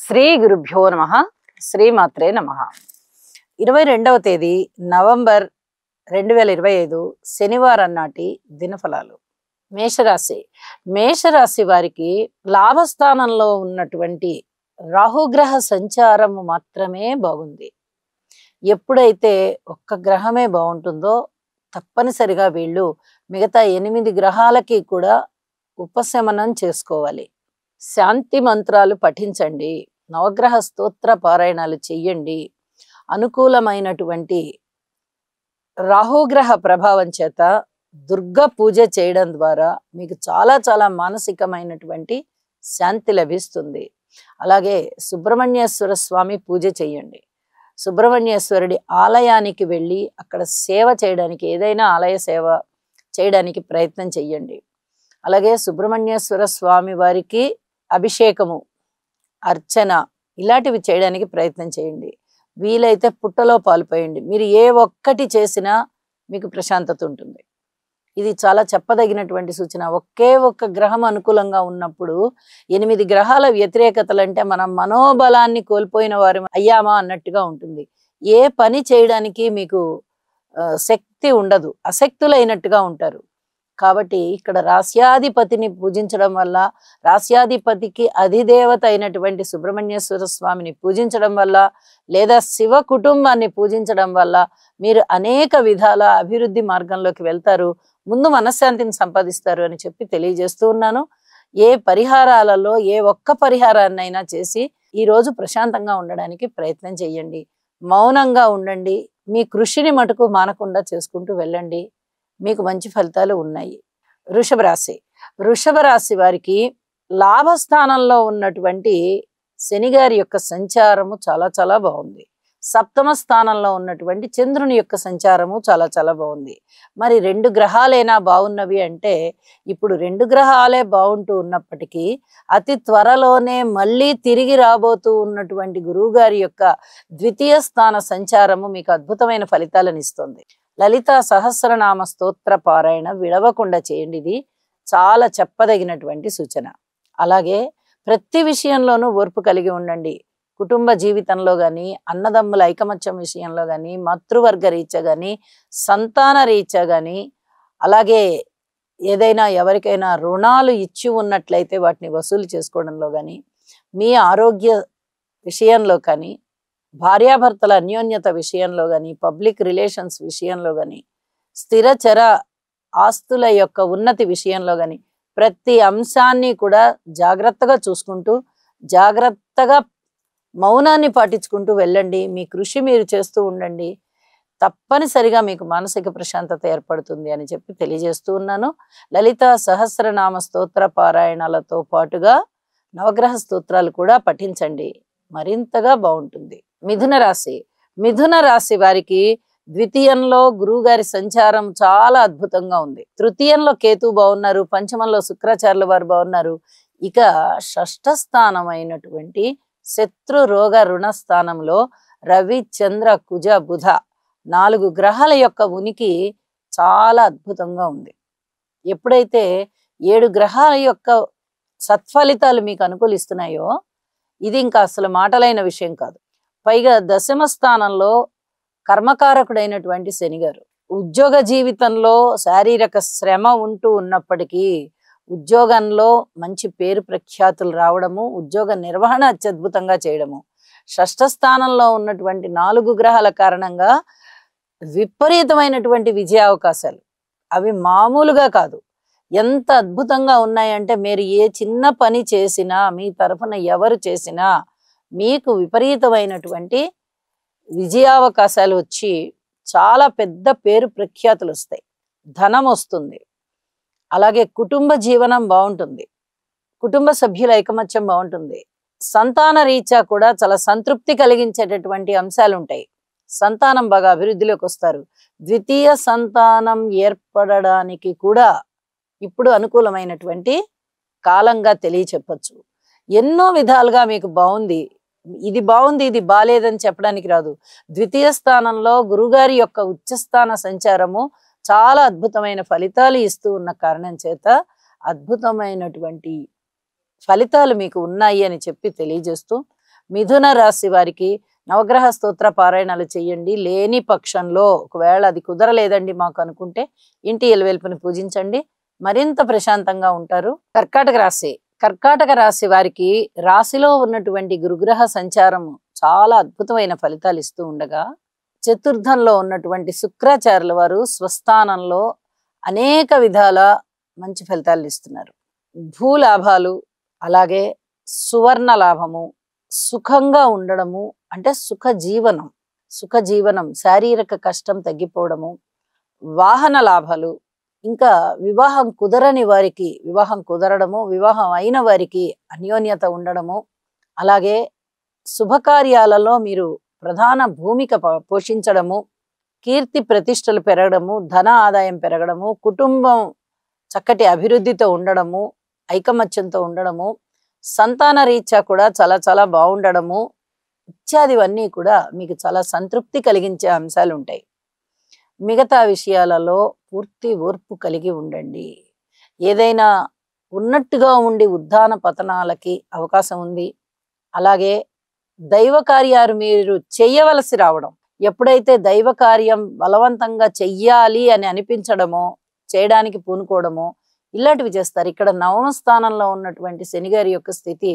శ్రీ గురుభ్యో నమః. శ్రీమాత్రే నమః. 22వ తేదీ నవంబర్ 2025 శనివారం నాటి దినఫలాలు. మేషరాశి వారికి లాభస్థానంలో ఉన్నటువంటి రాహుగ్రహ సంచారము మాత్రమే బాగుంది. ఎప్పుడైతే ఒక్క గ్రహమే బాగుంటుందో తప్పనిసరిగా వీళ్ళు మిగతా 8 గ్రహాలకి కూడా ఉపశమనం చేసుకోవాలి. శాంతి మంత్రాలు పఠించండి, నవగ్రహ స్తోత్ర పారాయణాలు చెయ్యండి. అనుకూలమైనటువంటి రాహుగ్రహ ప్రభావం చేత దుర్గా పూజ చేయడం ద్వారా మీకు చాలా మానసికమైనటువంటి శాంతి లభిస్తుంది. అలాగే సుబ్రహ్మణ్యేశ్వర స్వామి పూజ చెయ్యండి. సుబ్రహ్మణ్యేశ్వరుడి ఆలయానికి వెళ్ళి అక్కడ సేవ చేయడానికి, ఏదైనా ఆలయ సేవ చేయడానికి ప్రయత్నం చెయ్యండి. అలాగే సుబ్రహ్మణ్యేశ్వర స్వామి వారికి అభిషేకము, అర్చన ఇలాంటివి చేయడానికి ప్రయత్నం చేయండి. వీలైతే పుట్టలో పాల్పోయండి. మీరు ఏ ఒక్కటి చేసినా మీకు ప్రశాంతత ఉంటుంది. ఇది చాలా చెప్పదగినటువంటి సూచన. ఒకే ఒక్క గ్రహం అనుకూలంగా ఉన్నప్పుడు 8 గ్రహాల వ్యతిరేకతలు అంటే మనం మనోబలాన్ని కోల్పోయిన వారు అయ్యామా అన్నట్టుగా ఉంటుంది. ఏ పని చేయడానికి మీకు శక్తి ఉండదు, అశక్తులైనట్టుగా ఉంటారు. కాబట్టి ఇక్కడ రాస్యాధిపతిని పూజించడం వల్ల, రాస్యాధిపతికి అధిదేవత అయినటువంటి సుబ్రహ్మణ్యేశ్వర స్వామిని పూజించడం వల్ల, లేదా శివ కుటుంబాన్ని పూజించడం వల్ల మీరు అనేక విధాల అభివృద్ధి మార్గంలోకి వెళ్తారు. ముందు మనశ్శాంతిని సంపాదిస్తారు అని చెప్పి తెలియజేస్తూ ఉన్నాను. ఏ పరిహారాలలో ఏ ఒక్క పరిహారాన్నైనా చేసి ఈరోజు ప్రశాంతంగా ఉండడానికి ప్రయత్నం చేయండి. మౌనంగా ఉండండి. మీ కృషిని మటుకు మానకుండా చేసుకుంటూ వెళ్ళండి. మీకు మంచి ఫలితాలు ఉన్నాయి. వృషభ రాశి వారికి లాభస్థానంలో ఉన్నటువంటి శనిగారి యొక్క సంచారము చాలా బాగుంది. సప్తమ స్థానంలో ఉన్నటువంటి చంద్రుని యొక్క సంచారము చాలా బాగుంది. మరి 2 గ్రహాలైనా బాగున్నవి అంటే ఇప్పుడు 2 గ్రహాలే బాగుంటూ ఉన్నప్పటికీ అతి త్వరలోనే మళ్ళీ తిరిగి రాబోతూ ఉన్నటువంటి గురువు గారి యొక్క ద్వితీయ స్థాన సంచారము మీకు అద్భుతమైన ఫలితాలను ఇస్తుంది. లలితా సహస్రనామ స్తోత్ర పారాయణ విడవకుండా చేయండి. ఇది చాలా చెప్పదగినటువంటి సూచన. అలాగే ప్రతి విషయంలోనూ ఓర్పు కలిగి ఉండండి. కుటుంబ జీవితంలో కానీ, అన్నదమ్ముల ఐకమత్యం విషయంలో కానీ, మాతృవర్గ రీత్యా కానీ, సంతాన రీత్యా కానీ, అలాగే ఏదైనా ఎవరికైనా రుణాలు ఇచ్చి ఉన్నట్లయితే వాటిని వసూలు చేసుకోవడంలో కానీ, మీ ఆరోగ్య విషయంలో కానీ, భార్యాభర్తల అన్యోన్యత విషయంలో కానీ, పబ్లిక్ రిలేషన్స్ విషయంలో కానీ, స్థిరచర ఆస్తుల యొక్క ఉన్నతి విషయంలో కానీ ప్రతి అంశాన్ని కూడా జాగ్రత్తగా చూసుకుంటూ, జాగ్రత్తగా మౌనాన్ని పాటించుకుంటూ వెళ్ళండి. మీ కృషి మీరు చేస్తూ ఉండండి. తప్పనిసరిగా మీకు మానసిక ప్రశాంతత ఏర్పడుతుంది అని చెప్పి తెలియజేస్తూ ఉన్నాను. లలితా సహస్రనామ స్తోత్ర పారాయణాలతో పాటుగా నవగ్రహ స్తోత్రాలు కూడా పఠించండి. మరింతగా బాగుంటుంది. మిథున రాశి వారికి ద్వితీయంలో గురువు గారి సంచారం చాలా అద్భుతంగా ఉంది. తృతీయంలో కేతు బాగున్నారు, పంచమంలో శుక్రాచార్యుల వారు బాగున్నారు. ఇక షష్ఠ స్థానం అయినటువంటి శత్రు రోగ రుణ స్థానంలో రవి, చంద్ర, కుజ, బుధ 4 గ్రహాల యొక్క ఉనికి చాలా అద్భుతంగా ఉంది. ఎప్పుడైతే 7 గ్రహాల యొక్క సత్ఫలితాలు మీకు అనుకూలిస్తున్నాయో ఇది ఇంకా అసలు మాటలైన విషయం కాదు. పైగా దశమ స్థానంలో కర్మకారకుడైనటువంటి శనిగారు ఉద్యోగ జీవితంలో శారీరక శ్రమ ఉంటూ ఉన్నప్పటికీ ఉద్యోగంలో మంచి పేరు ప్రఖ్యాతులు రావడము, ఉద్యోగ నిర్వహణ అత్యద్భుతంగా చేయడము, షష్ఠ స్థానంలో ఉన్నటువంటి 4 గ్రహాల కారణంగా విపరీతమైనటువంటి విజయ అవకాశాలు, అవి మామూలుగా కాదు. ఎంత అద్భుతంగా ఉన్నాయంటే మీరు ఏ చిన్న పని చేసినా, మీ తరఫున ఎవరు చేసినా మీకు విపరీతమైనటువంటి విజయావకాశాలు వచ్చి చాలా పెద్ద పేరు ప్రఖ్యాతులు వస్తాయి. ధనం వస్తుంది. అలాగే కుటుంబ జీవనం బాగుంటుంది. కుటుంబ సభ్యుల ఐకమత్యం బాగుంటుంది. సంతాన రీత్యా కూడా చాలా సంతృప్తి కలిగించేటటువంటి అంశాలు ఉంటాయి. సంతానం బాగా అభివృద్ధిలోకి వస్తారు. ద్వితీయ సంతానం ఏర్పడడానికి కూడా ఇప్పుడు అనుకూలమైనటువంటి కాలంగా తెలియచెప్పచ్చు. ఎన్నో విధాలుగా మీకు బాగుంది. ఇది బాగుంది, ఇది బాలేదని చెప్పడానికి రాదు. ద్వితీయ స్థానంలో గురుగారి యొక్క ఉచ్చస్థాన సంచారము చాలా అద్భుతమైన ఫలితాలు ఇస్తూ ఉన్న కారణం చేత అద్భుతమైనటువంటి ఫలితాలు మీకు ఉన్నాయి అని చెప్పి తెలియజేస్తూ మిథున రాశి వారికి నవగ్రహ స్తోత్ర పారాయణాలు చేయండి. లేని పక్షంలో ఒకవేళ అది కుదరలేదండి మాకు అనుకుంటే ఇంటి ఎలువెల్పుని పూజించండి, మరింత ప్రశాంతంగా ఉంటారు. కర్కాటక రాశి వారికి రాశిలో ఉన్నటువంటి గురుగ్రహ సంచారం చాలా అద్భుతమైన ఫలితాలు ఇస్తూ ఉండగా, చతుర్థంలో ఉన్నటువంటి శుక్రాచార్యుల వారు స్వస్థానంలో అనేక విధాల మంచి ఫలితాలు ఇస్తున్నారు. భూలాభాలు, అలాగే సువర్ణ లాభము, సుఖంగా ఉండడము, అంటే సుఖ జీవనం, శారీరక కష్టం తగ్గిపోవడము, వాహన లాభాలు, ఇంకా వివాహం కుదరని వారికి వివాహం కుదరడము, వివాహం అయిన వారికి అన్యోన్యత ఉండడము, అలాగే శుభకార్యాలలో మీరు ప్రధాన భూమిక పోషించడము, కీర్తి ప్రతిష్టలు పెరగడము, ధన ఆదాయం పెరగడము, కుటుంబం చక్కటి అభివృద్ధితో ఉండడము, ఐకమత్యంతో ఉండడము, సంతాన రీత్యా కూడా చాలా చాలా బాగుండడము ఇత్యాదివన్నీ కూడా మీకు చాలా సంతృప్తి కలిగించే అంశాలు ఉంటాయి. మిగతా విషయాలలో పూర్తి ఓర్పు కలిగి ఉండండి. ఏదైనా ఉన్నట్టుగా ఉండి ఉద్దాన పతనాలకి అవకాశం ఉంది. అలాగే దైవ కార్యాలు మీరు చెయ్యవలసి రావడం, ఎప్పుడైతే దైవ కార్యం బలవంతంగా చెయ్యాలి అని అనిపించడమో, చేయడానికి పూనుకోవడమో ఇలాంటివి చేస్తారు. ఇక్కడ నవమ స్థానంలో ఉన్నటువంటి శనిగారి యొక్క స్థితి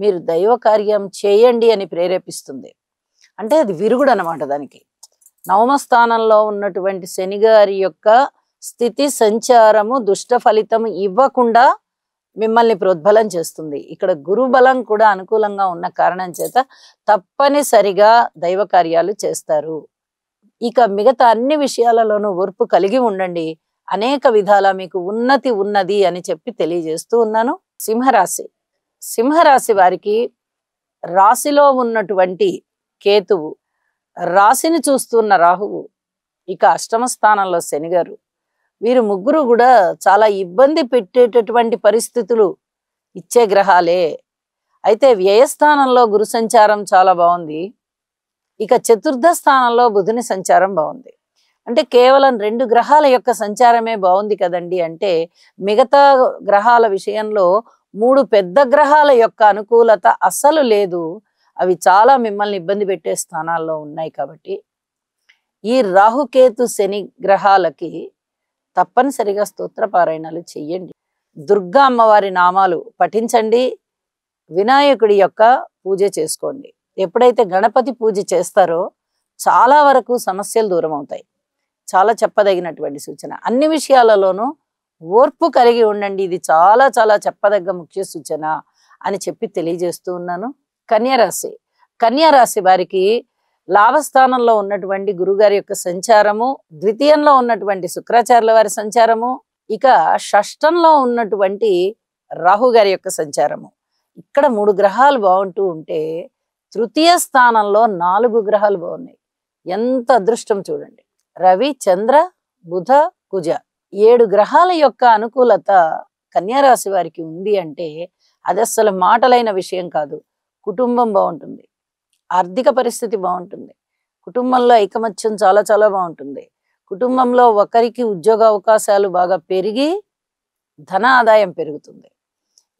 మీరు దైవ కార్యం చేయండి అని ప్రేరేపిస్తుంది. అంటే అది విరుగుడు అనమాట. దానికి నవమ స్థానంలో ఉన్నటువంటి శనిగారి యొక్క స్థితి సంచారము దుష్ట ఫలితం ఇవ్వకుండా మిమ్మల్ని ప్రోద్బలం చేస్తుంది. ఇక్కడ గురు బలం కూడా అనుకూలంగా ఉన్న కారణం చేత తప్పనిసరిగా దైవ కార్యాలు చేస్తారు. ఇక మిగతా అన్ని విషయాలలోనూ ఓర్పు కలిగి ఉండండి. అనేక విధాల మీకు ఉన్నతి ఉన్నది అని చెప్పి తెలియజేస్తూ ఉన్నాను. సింహరాశి వారికి రాశిలో ఉన్నటువంటి కేతువు, రాశిని చూస్తున్న రాహువు, ఇక అష్టమ స్థానంలో శనిగారు, వీరు ముగ్గురు కూడా చాలా ఇబ్బంది పెట్టేటటువంటి పరిస్థితులు ఇచ్చే గ్రహాలే. అయితే వ్యయస్థానంలో గురు సంచారం చాలా బాగుంది. ఇక చతుర్థ స్థానంలో బుధుని సంచారం బాగుంది. అంటే కేవలం 2 గ్రహాల యొక్క సంచారమే బాగుంది కదండి అంటే, మిగతా గ్రహాల విషయంలో 3 పెద్ద గ్రహాల యొక్క అనుకూలత అస్సలు లేదు. అవి చాలా మిమ్మల్ని ఇబ్బంది పెట్టే స్థానాల్లో ఉన్నాయి. కాబట్టి ఈ రాహుకేతు శని గ్రహాలకి తప్పనిసరిగా స్తోత్ర పారాయణాలు చెయ్యండి. దుర్గా అమ్మవారి నామాలు పఠించండి. వినాయకుడి యొక్క పూజ చేసుకోండి. ఎప్పుడైతే గణపతి పూజ చేస్తారో చాలా వరకు సమస్యలు దూరం అవుతాయి. చాలా చెప్పదగినటువంటి సూచన. అన్ని విషయాలలోనూ ఓర్పు కలిగి ఉండండి. ఇది చాలా చాలా చెప్పదగ్గ ముఖ్య సూచన అని చెప్పి తెలియజేస్తూ ఉన్నాను. కన్యారాశి వారికి లాభస్థానంలో ఉన్నటువంటి గురుగారి యొక్క సంచారము, ద్వితీయంలో ఉన్నటువంటి శుక్రాచార్యుల వారి సంచారము, ఇక షష్టంలో ఉన్నటువంటి రాహు గారి యొక్క సంచారము, ఇక్కడ 3 గ్రహాలు బాగుంటూ ఉంటే తృతీయ స్థానంలో 4 గ్రహాలు బాగున్నాయి. ఎంత అదృష్టం చూడండి. రవి, చంద్ర, బుధ, కుజ 7 గ్రహాల యొక్క అనుకూలత కన్యారాశి వారికి ఉంది అంటే అది అస్సలు మాటలైన విషయం కాదు. కుటుంబం బాగుంటుంది, ఆర్థిక పరిస్థితి బాగుంటుంది, కుటుంబంలో ఐకమత్యం చాలా చాలా బాగుంటుంది, కుటుంబంలో ఒకరికి ఉద్యోగ అవకాశాలు బాగా పెరిగి ధన ఆదాయం పెరుగుతుంది,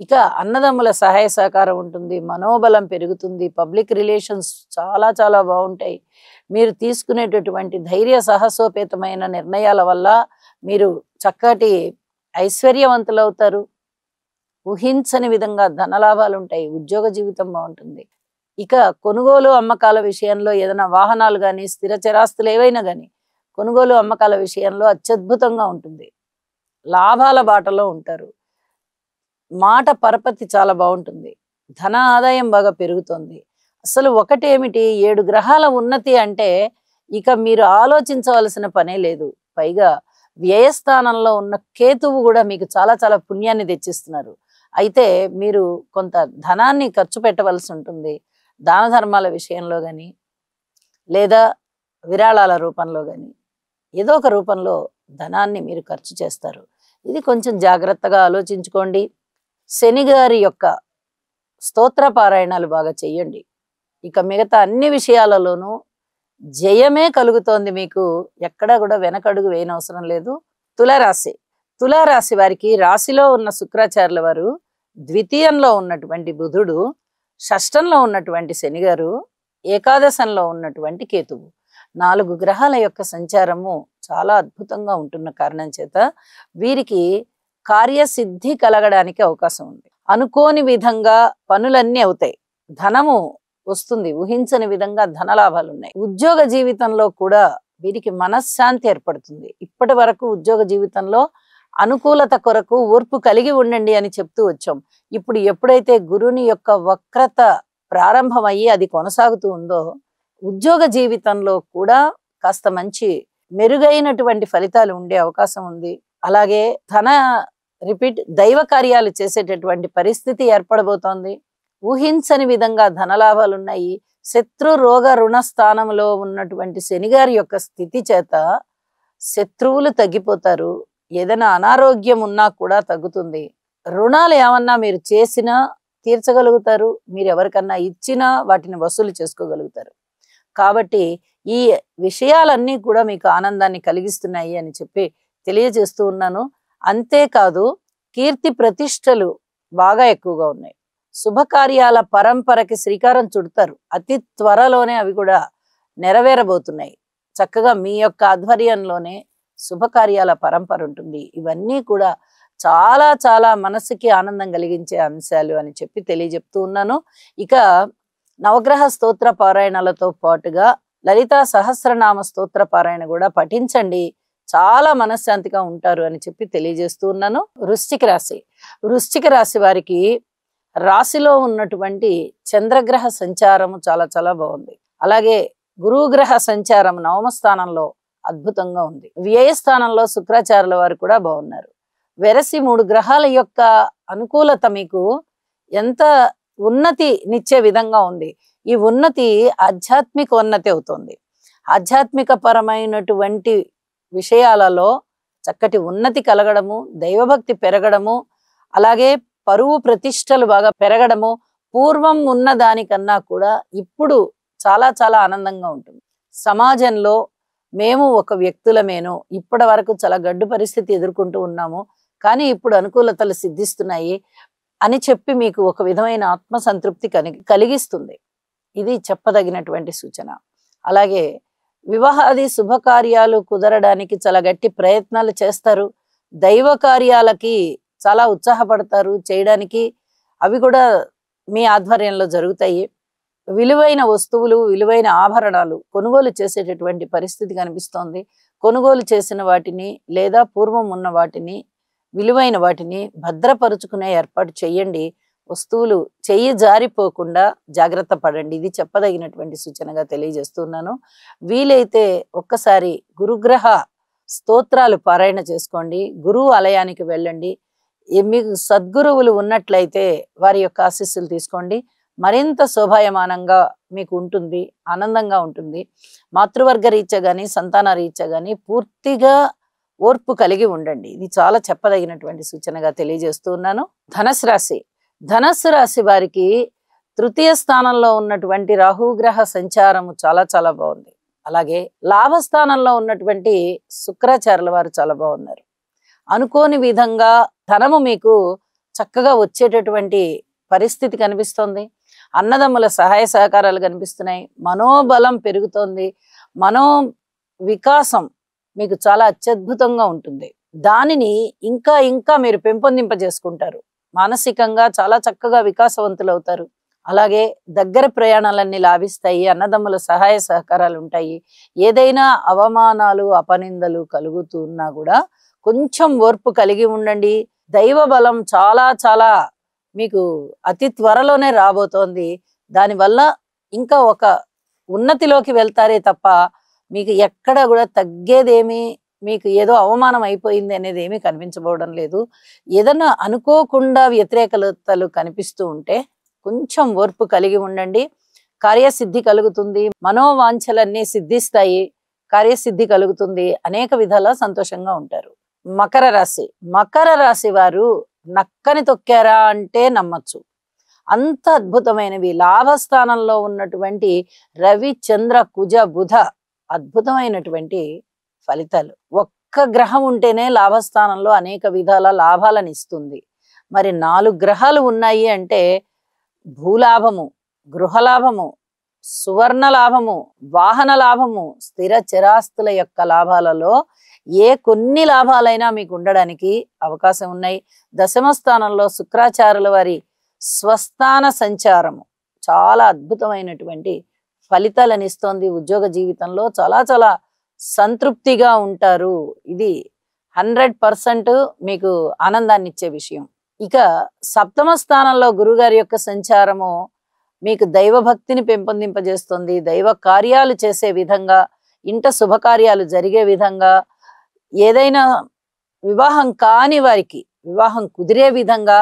ఇక అన్నదమ్ముల సహాయ సహకారం ఉంటుంది, మనోబలం పెరుగుతుంది, పబ్లిక్ రిలేషన్స్ చాలా చాలా బాగుంటాయి. మీరు తీసుకునేటటువంటి ధైర్య సాహసోపేతమైన నిర్ణయాల వల్ల మీరు చక్కటి ఐశ్వర్యవంతులవుతారు. ఊహించని విధంగా ధనలాభాలు ఉంటాయి. ఉద్యోగ జీవితం బాగుంటుంది. ఇక కొనుగోలు అమ్మకాల విషయంలో ఏదైనా వాహనాలు కానీ స్థిర చరాస్తులు ఏవైనా కానీ కొనుగోలు అమ్మకాల విషయంలో అత్యద్భుతంగా ఉంటుంది. లాభాల బాటలో ఉంటారు. మాట పరపతి చాలా బాగుంటుంది. ధన ఆదాయం బాగా పెరుగుతుంది. అసలు ఒకటేమిటి, 7 గ్రహాల ఉన్నతి అంటే ఇక మీరు ఆలోచించవలసిన పనే లేదు. పైగా వ్యయస్థానంలో ఉన్న కేతువు కూడా మీకు చాలా చాలా పుణ్యాన్ని తెచ్చిస్తున్నారు. అయితే మీరు కొంత ధనాన్ని ఖర్చు పెట్టవలసి ఉంటుంది. దాన ధర్మాల విషయంలో కానీ లేదా విరాళాల రూపంలో కానీ ఏదో ఒక రూపంలో ధనాన్ని మీరు ఖర్చు చేస్తారు. ఇది కొంచెం జాగ్రత్తగా ఆలోచించుకోండి. శనిగారి యొక్క స్తోత్ర పారాయణాలు బాగా చెయ్యండి. ఇక మిగతా అన్ని విషయాలలోనూ జయమే కలుగుతోంది. మీకు ఎక్కడా కూడా వెనకడుగు వేయనవసరం లేదు. తులారాశి వారికి రాశిలో ఉన్న శుక్రాచార్యుల వారు, ద్వితీయంలో ఉన్నటువంటి బుధుడు షష్టంలో ఉన్నటువంటి శని గారు, ఏకాదశంలో ఉన్నటువంటి కేతువు, 4 గ్రహాల యొక్క సంచారము చాలా అద్భుతంగా ఉంటున్న కారణం చేత వీరికి కార్యసిద్ధి కలగడానికి అవకాశం ఉంది. అనుకోని విధంగా పనులన్నీ అవుతాయి, ధనము వస్తుంది, ఊహించని విధంగా ధనలాభాలు ఉన్నాయి. ఉద్యోగ జీవితంలో కూడా వీరికి మనశ్శాంతి ఏర్పడుతుంది. ఇప్పటి వరకు ఉద్యోగ జీవితంలో అనుకూలత కొరకు ఓర్పు కలిగి ఉండండి అని చెప్తూ వచ్చాం. ఇప్పుడు ఎప్పుడైతే గురుని యొక్క వక్రత ప్రారంభమయ్యి అది కొనసాగుతూ ఉందో, ఉద్యోగ జీవితంలో కూడా కాస్త మంచి మెరుగైనటువంటి ఫలితాలు ఉండే అవకాశం ఉంది. అలాగే దైవ కార్యాలు చేసేటటువంటి పరిస్థితి ఏర్పడబోతోంది. ఊహించని విధంగా ధనలాభాలు ఉన్నాయి. శత్రు రోగ రుణ స్థానంలో ఉన్నటువంటి శనిగారి యొక్క స్థితి చేత శత్రువులు తగ్గిపోతారు. ఏదైనా అనారోగ్యం ఉన్నా కూడా తగ్గుతుంది. రుణాలు ఏమన్నా మీరు చేసినా తీర్చగలుగుతారు, మీరు ఎవరికన్నా ఇచ్చినా వాటిని వసూలు చేసుకోగలుగుతారు. కాబట్టి ఈ విషయాలన్నీ కూడా మీకు ఆనందాన్ని కలిగిస్తున్నాయి అని చెప్పి తెలియజేస్తూ ఉన్నాను. అంతేకాదు, కీర్తి ప్రతిష్టలు బాగా ఎక్కువగా ఉన్నాయి. శుభకార్యాల పరంపరకి శ్రీకారం చుడతారు. అతి త్వరలోనే అవి కూడా నెరవేరబోతున్నాయి. చక్కగా మీ యొక్క ఆధ్వర్యంలోనే శుభకార్యాల పరంపర ఉంటుంది. ఇవన్నీ కూడా చాలా చాలా మనసుకి ఆనందం కలిగించే అంశాలు అని చెప్పి తెలియజెప్తూ ఉన్నాను. ఇక నవగ్రహ స్తోత్ర పారాయణలతో పాటుగా లలితా సహస్రనామ స్తోత్ర పారాయణ కూడా పఠించండి, చాలా మనశ్శాంతిగా ఉంటారు అని చెప్పి తెలియజేస్తూ ఉన్నాను. వృశ్చిక రాశి వారికి రాశిలో ఉన్నటువంటి చంద్రగ్రహ సంచారము చాలా చాలా బాగుంది. అలాగే గురుగ్రహ సంచారం నవమ స్థానంలో అద్భుతంగా ఉంది. వ్యయ స్థానంలో శుక్రాచార్యుల వారు కూడా బాగున్నారు. వెరసి 3 గ్రహాల యొక్క అనుకూలత మీకు ఎంత ఉన్నతినిచ్చే విధంగా ఉంది. ఈ ఉన్నతి ఆధ్యాత్మిక ఉన్నతి అవుతుంది. ఆధ్యాత్మిక పరమైనటువంటి విషయాలలో చక్కటి ఉన్నతి కలగడము, దైవభక్తి పెరగడము, అలాగే పరువు ప్రతిష్టలు బాగా పెరగడము, పూర్వం ఉన్న దానికన్నా కూడా ఇప్పుడు చాలా చాలా ఆనందంగా ఉంటుంది. సమాజంలో మేము ఒక వ్యక్తులమేను, ఇప్పటి వరకు చాలా గడ్డు పరిస్థితి ఎదుర్కొంటూ ఉన్నాము, కానీ ఇప్పుడు అనుకూలతలు సిద్ధిస్తున్నాయి అని చెప్పి మీకు ఒక విధమైన ఆత్మసంతృప్తి కలిగిస్తుంది. ఇది చెప్పదగినటువంటి సూచన. అలాగే వివాహాది శుభకార్యాలు కుదరడానికి చాలా గట్టి ప్రయత్నాలు చేస్తారు. దైవ కార్యాలకి చాలా ఉత్సాహపడతారు చేయడానికి. అవి కూడా మీ ఆధ్వర్యంలో జరుగుతాయి. విలువైన వస్తువులు, విలువైన ఆభరణాలు కొనుగోలు చేసేటటువంటి పరిస్థితి కనిపిస్తోంది. కొనుగోలు చేసిన వాటిని లేదా పూర్వం ఉన్న వాటిని, విలువైన వాటిని భద్రపరుచుకునే ఏర్పాటు చేయండి. వస్తువులు చెయ్యి జారిపోకుండా జాగ్రత్త పడండి. ఇది చెప్పదగినటువంటి సూచనగా తెలియజేస్తున్నాను. వీలైతే ఒక్కసారి గురుగ్రహ స్తోత్రాలు పారాయణ చేసుకోండి. గురువు ఆలయానికి వెళ్ళండి. మీకు సద్గురువులు ఉన్నట్లయితే వారి యొక్క ఆశీస్సులు తీసుకోండి. మరింత శోభాయమానంగా మీకు ఉంటుంది, ఆనందంగా ఉంటుంది. మాతృవర్గ రీత్యా కానీ సంతాన రీత్యా కానీ పూర్తిగా ఓర్పు కలిగి ఉండండి. ఇది చాలా చెప్పదగినటువంటి సూచనగా తెలియజేస్తూ ఉన్నాను. ధనస్సు రాశి వారికి తృతీయ స్థానంలో ఉన్నటువంటి రాహుగ్రహ సంచారము చాలా చాలా బాగుంది. అలాగే లాభస్థానంలో ఉన్నటువంటి శుక్రాచార్యుల వారు చాలా బాగున్నారు. అనుకోని విధంగా ధనము మీకు చక్కగా వచ్చేటటువంటి పరిస్థితి కనిపిస్తోంది. అన్నదమ్ముల సహాయ సహకారాలు కనిపిస్తున్నాయి. మనోబలం పెరుగుతోంది. మనో వికాసం మీకు చాలా అత్యద్భుతంగా ఉంటుంది. దానిని ఇంకా ఇంకా మీరు పెంపొందింపజేసుకుంటారు. మానసికంగా చాలా చక్కగా వికాసవంతులు అవుతారు. అలాగే దగ్గర ప్రయాణాలన్నీ లాభిస్తాయి. అన్నదమ్ముల సహాయ సహకారాలు ఉంటాయి. ఏదైనా అవమానాలు, అపనిందలు కలుగుతున్నా కూడా కొంచెం ఓర్పు కలిగి ఉండండి. దైవ బలం చాలా చాలా మీకు అతి త్వరలోనే రాబోతోంది. దానివల్ల ఇంకా ఒక ఉన్నతిలోకి వెళ్తారే తప్ప మీకు ఎక్కడ కూడా తగ్గేదేమీ, మీకు ఏదో అవమానం అయిపోయింది అనేది ఏమీ కనిపించబోవడం లేదు. ఏదన్నా అనుకోకుండా వ్యతిరేకతలు కనిపిస్తూ ఉంటే కొంచెం ఓర్పు కలిగి ఉండండి. కార్యసిద్ధి కలుగుతుంది. మనోవాంఛలన్నీ సిద్ధిస్తాయి. కార్యసిద్ధి కలుగుతుంది. అనేక విధాలా సంతోషంగా ఉంటారు. మకర రాశి వారు నక్కని తొక్కారా అంటే నమ్మచ్చు. అంత అద్భుతమైనవి. లాభస్థానంలో ఉన్నటువంటి రవి, చంద్ర, కుజ, బుధ అద్భుతమైనటువంటి ఫలితాలు. ఒక్క గ్రహం ఉంటేనే లాభస్థానంలో అనేక విధాల లాభాలను ఇస్తుంది. మరి 4 గ్రహాలు ఉన్నాయి అంటే భూలాభము, గృహలాభము, సువర్ణ లాభము, వాహన లాభము, స్థిర చిరాస్తుల యొక్క లాభాలలో ఏ కొన్ని లాభాలైనా మీకు ఉండడానికి అవకాశం ఉన్నాయి. దశమ స్థానంలో శుక్రాచార్యుల వారి స్వస్థాన సంచారము చాలా అద్భుతమైనటువంటి ఫలితాలను ఇస్తోంది. ఉద్యోగ జీవితంలో చాలా చాలా సంతృప్తిగా ఉంటారు. ఇది 100% మీకు ఆనందాన్ని ఇచ్చే విషయం. ఇక సప్తమ స్థానంలో గురుగారి యొక్క సంచారము మీకు దైవభక్తిని పెంపొందింపజేస్తుంది. దైవ కార్యాలు చేసే విధంగా, ఇంట శుభకార్యాలు జరిగే విధంగా, ఏదైనా వివాహం కాని వారికి వివాహం కుదిరే విధంగా,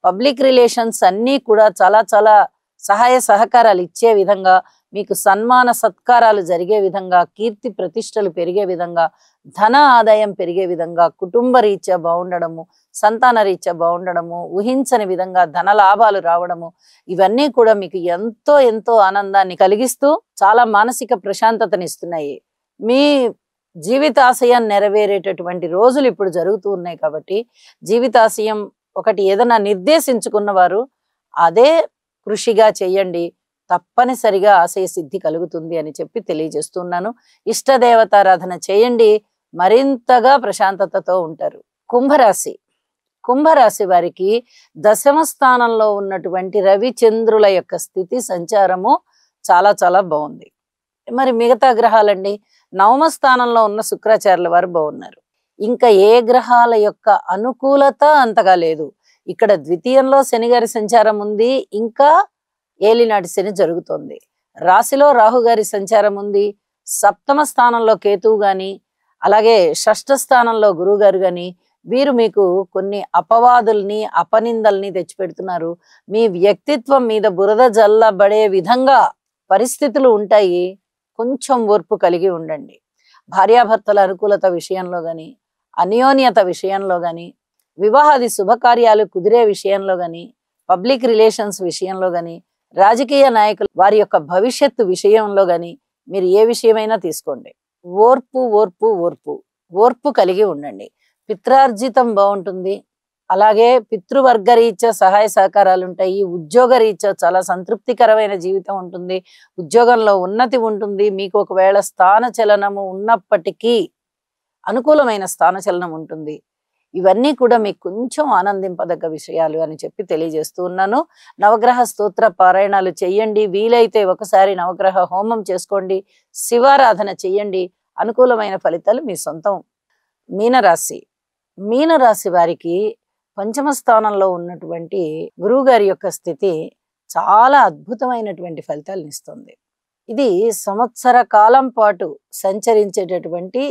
పబ్లిక్ రిలేషన్స్ అన్నీ కూడా చాలా చాలా సహాయ సహకారాలు ఇచ్చే విధంగా, మీకు సన్మాన సత్కారాలు జరిగే విధంగా, కీర్తి ప్రతిష్టలు పెరిగే విధంగా, ధన ఆదాయం పెరిగే విధంగా, కుటుంబ రీత్యా బాగుండడము, సంతాన రీత్యా బాగుండడము, ఊహించని విధంగా ధన లాభాలు రావడము, ఇవన్నీ కూడా మీకు ఎంతో ఎంతో ఆనందాన్ని కలిగిస్తూ చాలా మానసిక ప్రశాంతతని ఇస్తున్నాయి. మీ జీవితాశయం నెరవేరేటటువంటి రోజులు ఇప్పుడు జరుగుతూ ఉన్నాయి. కాబట్టి జీవితాశయం ఒకటి ఏదైనా నిర్దేశించుకున్న వారు అదే కృషిగా చేయండి, తప్పనిసరిగా ఆశయ సిద్ధి కలుగుతుంది అని చెప్పి తెలియజేస్తున్నాను. ఇష్టదేవతారాధన చేయండి, మరింతగా ప్రశాంతతతో ఉంటారు. కుంభరాశి. కుంభరాశి వారికి దశమ స్థానంలో ఉన్నటువంటి రవిచంద్రుల యొక్క స్థితి సంచారము చాలా చాలా బాగుంది. మరి మిగతా గ్రహాలండి, నవమ స్థానంలో ఉన్న శుక్రాచార్యుల వారు బాగున్నారు. ఇంకా ఏ గ్రహాల యొక్క అనుకూలత అంతగా లేదు. ఇక్కడ ద్వితీయంలో శనిగారి సంచారం ఉంది, ఇంకా ఏలినాటి శని జరుగుతోంది. రాశిలో రాహుగారి సంచారం ఉంది, సప్తమ స్థానంలో కేతువు గాని, అలాగే షష్ఠ స్థానంలో గురువు గారు గాని, వీరు మీకు కొన్ని అపవాదుల్ని అపనిందల్ని తెచ్చిపెడుతున్నారు. మీ వ్యక్తిత్వం మీద బురద జల్లబడే విధంగా పరిస్థితులు ఉంటాయి. కొంచెం ఓర్పు కలిగి ఉండండి. భార్యాభర్తల అనుకూలత విషయంలో గాని, అన్యోన్యత విషయంలో గాని, వివాహాది శుభకార్యాలు కుదిరే విషయంలో గాని, పబ్లిక్ రిలేషన్స్ విషయంలో గాని, రాజకీయ నాయకులు వారి యొక్క భవిష్యత్తు విషయంలో గాని, మీరు ఏ విషయమైనా తీసుకోండి, ఓర్పు ఓర్పు ఓర్పు ఓర్పు కలిగి ఉండండి. పిత్రార్జితం బాగుంటుంది. అలాగే పితృవర్గ రీత్యా సహాయ సహకారాలు ఉంటాయి. ఉద్యోగ రీత్యా చాలా సంతృప్తికరమైన జీవితం ఉంటుంది. ఉద్యోగంలో ఉన్నతి ఉంటుంది. మీకు ఒకవేళ స్థానచలనము ఉన్నప్పటికీ అనుకూలమైన స్థానచలనం ఉంటుంది. ఇవన్నీ కూడా మీకు కొంచెం ఆనందింపదగ్గ విషయాలు అని చెప్పి తెలియజేస్తూ ఉన్నాను. నవగ్రహ స్తోత్ర పారాయణాలు చెయ్యండి. వీలైతే ఒకసారి నవగ్రహ హోమం చేసుకోండి, శివారాధన చెయ్యండి. అనుకూలమైన ఫలితాలు మీ సొంతం. మీనరాశి. మీనరాశి వారికి పంచమ స్థానంలో ఉన్నటువంటి గురువు గారి యొక్క స్థితి చాలా అద్భుతమైనటువంటి ఫలితాలను ఇస్తుంది. ఇది సంవత్సర కాలం పాటు సంచరించేటటువంటి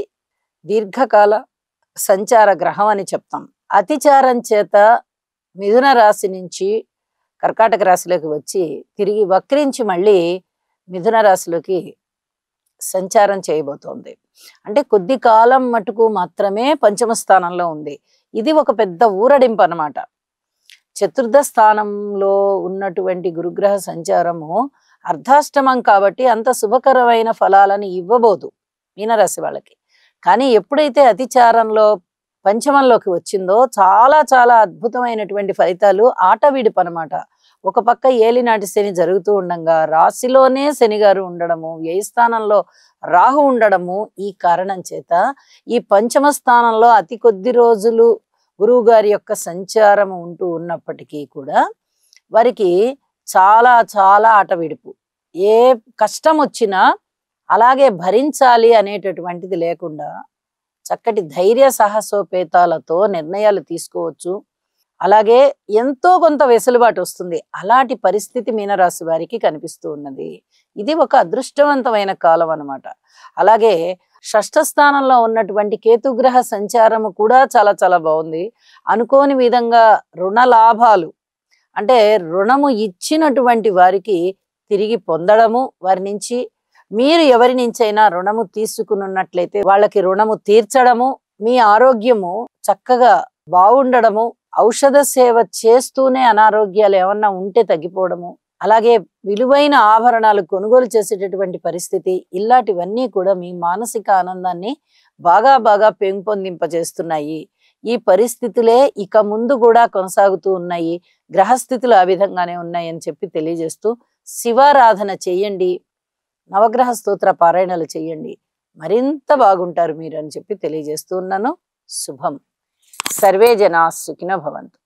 దీర్ఘకాల సంచార గ్రహం అని చెప్తాం. అతిచారం చేత మిథున రాశి నుంచి కర్కాటక రాశిలోకి వచ్చి తిరిగి వక్రించి మళ్ళీ మిథున రాశిలోకి సంచారం చేయబోతోంది. అంటే కొద్ది కాలం మటుకు మాత్రమే పంచమ స్థానంలో ఉంది. ఇది ఒక పెద్ద ఊరడింపు అన్నమాట. చతుర్థ స్థానంలో ఉన్నటువంటి గురుగ్రహ సంచారము అర్ధాష్టమం కాబట్టి అంత శుభకరమైన ఫలాలను ఇవ్వబోదు మీనరాశి వాళ్ళకి. కానీ ఎప్పుడైతే అతిచారంలో పంచమంలోకి వచ్చిందో చాలా చాలా అద్భుతమైనటువంటి ఫలితాలు ఆటవిడుపు అన్నమాట. ఒక పక్క ఏలినాటి శని జరుగుతూ ఉండగా రాశిలోనే శని గారు ఉండడము, వ్యయ స్థానంలో రాహు ఉండడము, ఈ కారణం చేత ఈ పంచమ స్థానంలో అతి కొద్ది రోజులు గురువు గారి యొక్క సంచారం ఉంటూ ఉన్నప్పటికీ కూడా వారికి చాలా చాలా ఆటవిడుపు. ఏ కష్టం వచ్చినా అలాగే భరించాలి అనేటటువంటిది లేకుండా చక్కటి ధైర్య సాహసోపేతాలతో నిర్ణయాలు తీసుకోవచ్చు. అలాగే ఎంతో కొంత వెసులుబాటు వస్తుంది. అలాంటి పరిస్థితి మీనరాశి వారికి కనిపిస్తూ ఉన్నది. ఇది ఒక అదృష్టవంతమైన కాలం అన్నమాట. అలాగే షష్ఠ స్థానంలో ఉన్నటువంటి కేతుగ్రహ సంచారము కూడా చాలా చాలా బాగుంది. అనుకోని విధంగా రుణ లాభాలు, అంటే రుణము ఇచ్చినటువంటి వారికి తిరిగి పొందడము, వారి నుంచి మీరు ఎవరి నుంచైనా రుణము తీసుకున్నట్లయితే వాళ్ళకి రుణము తీర్చడము, మీ ఆరోగ్యము చక్కగా బాగుండడము, ఔషధ సేవ చేస్తూనే అనారోగ్యాలు ఏమన్నా ఉంటే తగ్గిపోవడము, అలాగే విలువైన ఆభరణాలు కొనుగోలు చేసేటటువంటి పరిస్థితి, ఇలాంటివన్నీ కూడా మీ మానసిక ఆనందాన్ని బాగా బాగా పెంపొందింపజేస్తున్నాయి. ఈ పరిస్థితులే ఇక ముందు కూడా కొనసాగుతూ ఉన్నాయి, గ్రహస్థితులు ఆ విధంగానే ఉన్నాయి అని చెప్పి తెలియజేస్తూ శివారాధన చెయ్యండి, నవగ్రహ స్తోత్ర పారాయణలు చెయ్యండి, మరింత బాగుంటారు మీరు అని చెప్పి తెలియజేస్తూ ఉన్నాను. శుభం. సర్వే జనా సుఖినో భవంతు.